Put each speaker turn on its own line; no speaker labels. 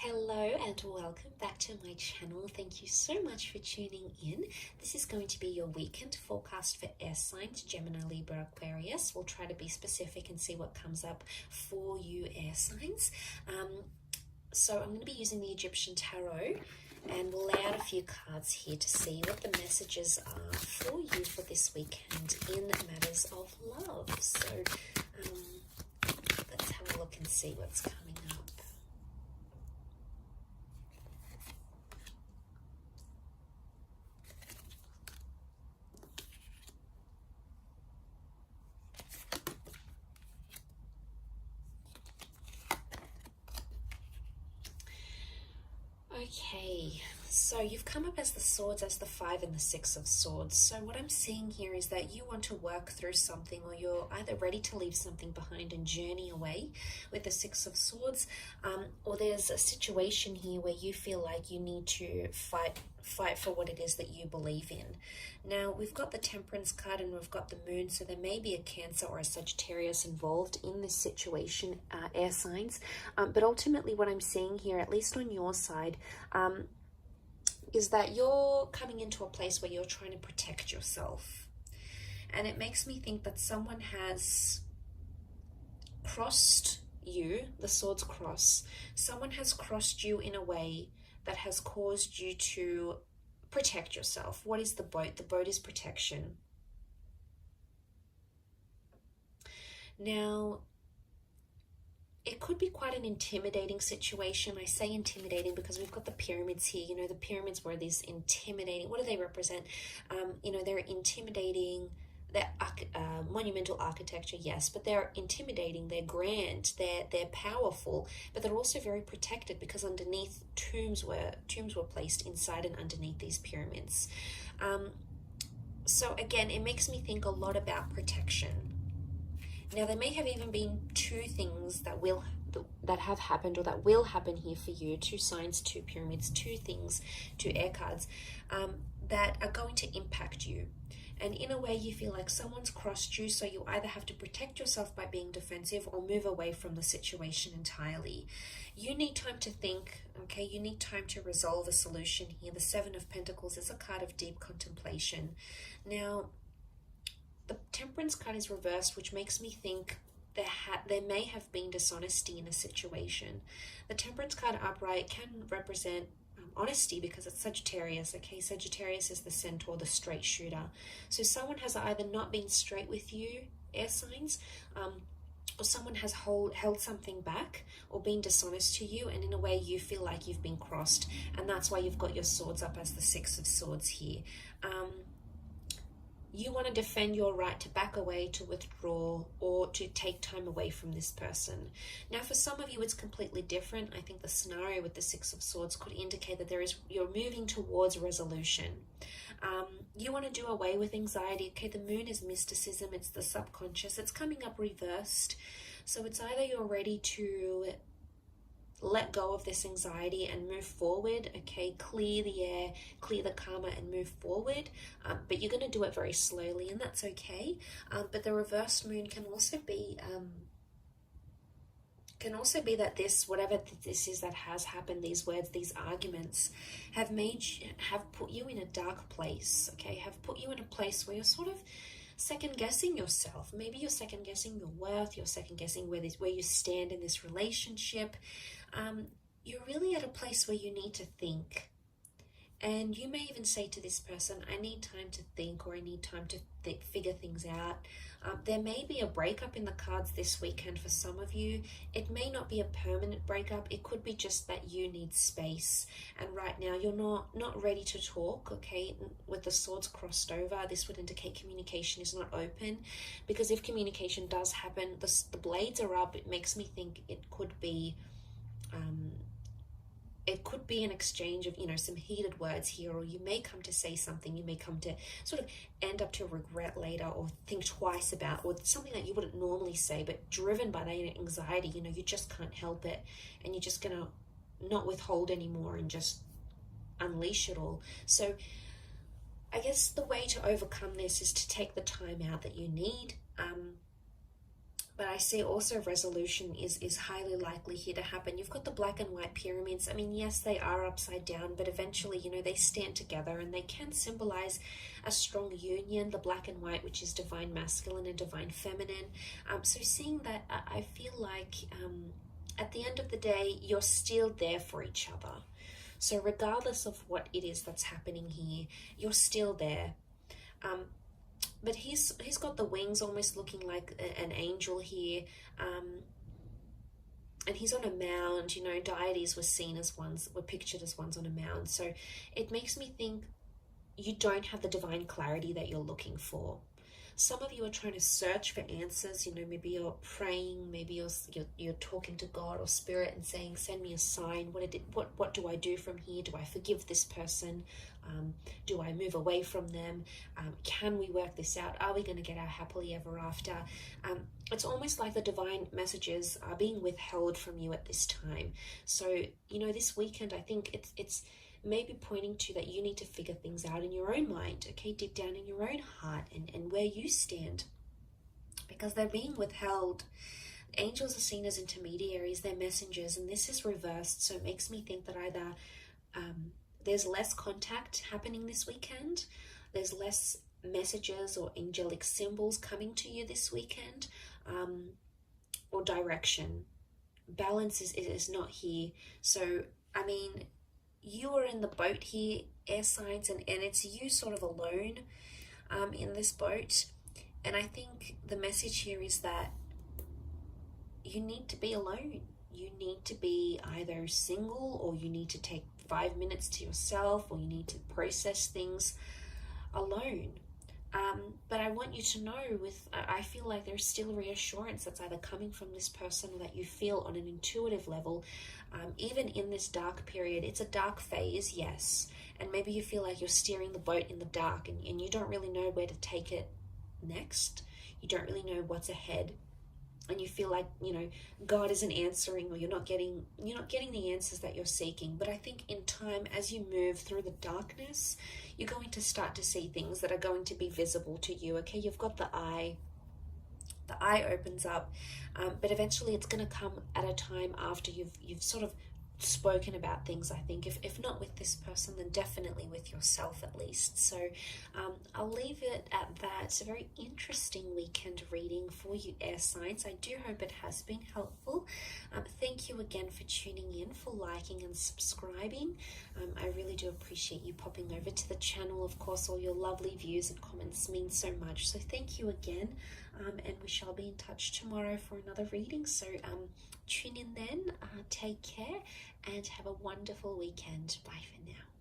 Hello and welcome back to my channel. Thank you so much for tuning in. This is going to be your weekend forecast for air signs, Gemini, Libra, Aquarius. We'll try to be specific and see what comes up for you air signs. So I'm going to be using the Egyptian Tarot and we'll lay out a few cards here to see what the messages are for you for this weekend in matters of love. So let's have a look and see what's coming up. Okay, so you've come up as the swords, as the 5 and the 6 of swords. So what I'm seeing here is that you want to work through something, or you're either ready to leave something behind and journey away with the 6 of swords, or there's a situation here where you feel like you need to fight for what it is that you believe in. Now, we've got the Temperance card and we've got the Moon, so there may be a Cancer or a Sagittarius involved in this situation, air signs. But ultimately what I'm seeing here, at least on your side, is that you're coming into a place where you're trying to protect yourself. And it makes me think that someone has crossed you, the swords cross. Someone has crossed you in a way that has caused you to protect yourself. What is the boat? The boat is protection. Now, it could be quite an intimidating situation. I say intimidating because we've got the pyramids here. You know, the pyramids were these intimidating, what do they represent? You know, they're intimidating. They're monumental architecture, yes, but they're intimidating, they're grand, they're powerful, but they're also very protected because underneath tombs were placed inside and underneath these pyramids. So again, it makes me think a lot about protection. Now, there may have even been two things that have happened or that will happen here for you, 2 signs, 2 pyramids, 2 things, 2 air cards, that are going to impact you. And in a way, you feel like someone's crossed you, so you either have to protect yourself by being defensive or move away from the situation entirely. You need time to think, okay? You need time to resolve a solution here. The 7 of Pentacles is a card of deep contemplation. Now, the Temperance card is reversed, which makes me think there may have been dishonesty in a situation. The Temperance card upright can represent honesty because it's Sagittarius, okay? Sagittarius is the centaur, the straight shooter. So someone has either not been straight with you, air signs, or someone has held something back or been dishonest to you, and in a way you feel like you've been crossed, and that's why you've got your swords up as the 6 of swords here. You want to defend your right to back away, to withdraw, or to take time away from this person. Now, for some of you, it's completely different. I think the scenario with the 6 of swords could indicate that you're moving towards resolution. You want to do away with anxiety. Okay, the Moon is mysticism. It's the subconscious. It's coming up reversed. So it's either you're ready to let go of this anxiety and move forward, okay, clear the air, clear the karma and move forward, but you're going to do it very slowly, and that's okay. But the reverse Moon can also be that whatever this is that has happened, these words, these arguments have put you in a dark place, okay, have put you in a place where you're sort of second guessing yourself. Maybe you're second guessing your worth, you're second guessing where you stand in this relationship. You're really at a place where you need to think. And you may even say to this person, I need time to think, or I need time to figure things out. There may be a breakup in the cards this weekend for some of you. It may not be a permanent breakup. It could be just that you need space. And right now you're not ready to talk, okay? With the swords crossed over, this would indicate communication is not open. Because if communication does happen, the blades are up. It makes me think it could be an exchange of, some heated words here, or you may come to say something, you may come to sort of end up to regret later or think twice about, or something that you wouldn't normally say, but driven by that anxiety, you just can't help it, and you're just gonna not withhold anymore and just unleash it all. So I guess the way to overcome this is to take the time out that you need. But I see also resolution is highly likely here to happen. You've got the black and white pyramids. I mean, yes, they are upside down, but eventually, you know, they stand together and they can symbolize a strong union, the black and white, which is divine masculine and divine feminine. So seeing that, I feel like at the end of the day, you're still there for each other. So regardless of what it is that's happening here, you're still there. But he's got the wings almost looking like an angel here, and he's on a mound. You know, deities were pictured as ones on a mound. So it makes me think you don't have the divine clarity that you're looking for. Some of you are trying to search for answers. You know, maybe you're praying, maybe you're talking to God or Spirit and saying, "Send me a sign. What do I do from here? Do I forgive this person? Do I move away from them? Can we work this out? Are we going to get our happily ever after?" It's almost like the divine messages are being withheld from you at this time. So, you know, this weekend, I think it's maybe pointing to that you need to figure things out in your own mind, okay? Dig down in your own heart and where you stand, because they're being withheld. Angels are seen as intermediaries, they're messengers, and this is reversed. So it makes me think that either there's less contact happening this weekend, there's less messages or angelic symbols coming to you this weekend, or direction. Balance is not here. So, I mean, you are in the boat here, air signs, and it's you sort of alone in this boat. And I think the message here is that you need to be alone. You need to be either single, or you need to take 5 minutes to yourself, or you need to process things alone. But I want you to know, I feel like there's still reassurance that's either coming from this person or that you feel on an intuitive level. Even in this dark period, it's a dark phase, yes. And maybe you feel like you're steering the boat in the dark and you don't really know where to take it next. You don't really know what's ahead. And you feel like, you know, God isn't answering, or you're not getting the answers that you're seeking. But I think in time, as you move through the darkness, you're going to start to see things that are going to be visible to you. Okay, you've got the eye opens up, but eventually it's going to come at a time after you've sort of spoken about things. I think if not with this person, then definitely with yourself at least. So I'll leave it at that. It's a very interesting weekend reading for you, air signs. I do hope it has been helpful. Thank you again for tuning in, for liking and subscribing. I really do appreciate you popping over to the channel. Of course, all your lovely views and comments mean so much, so thank you again. And we shall be in touch tomorrow for another reading. So tune in then, take care, and have a wonderful weekend. Bye for now.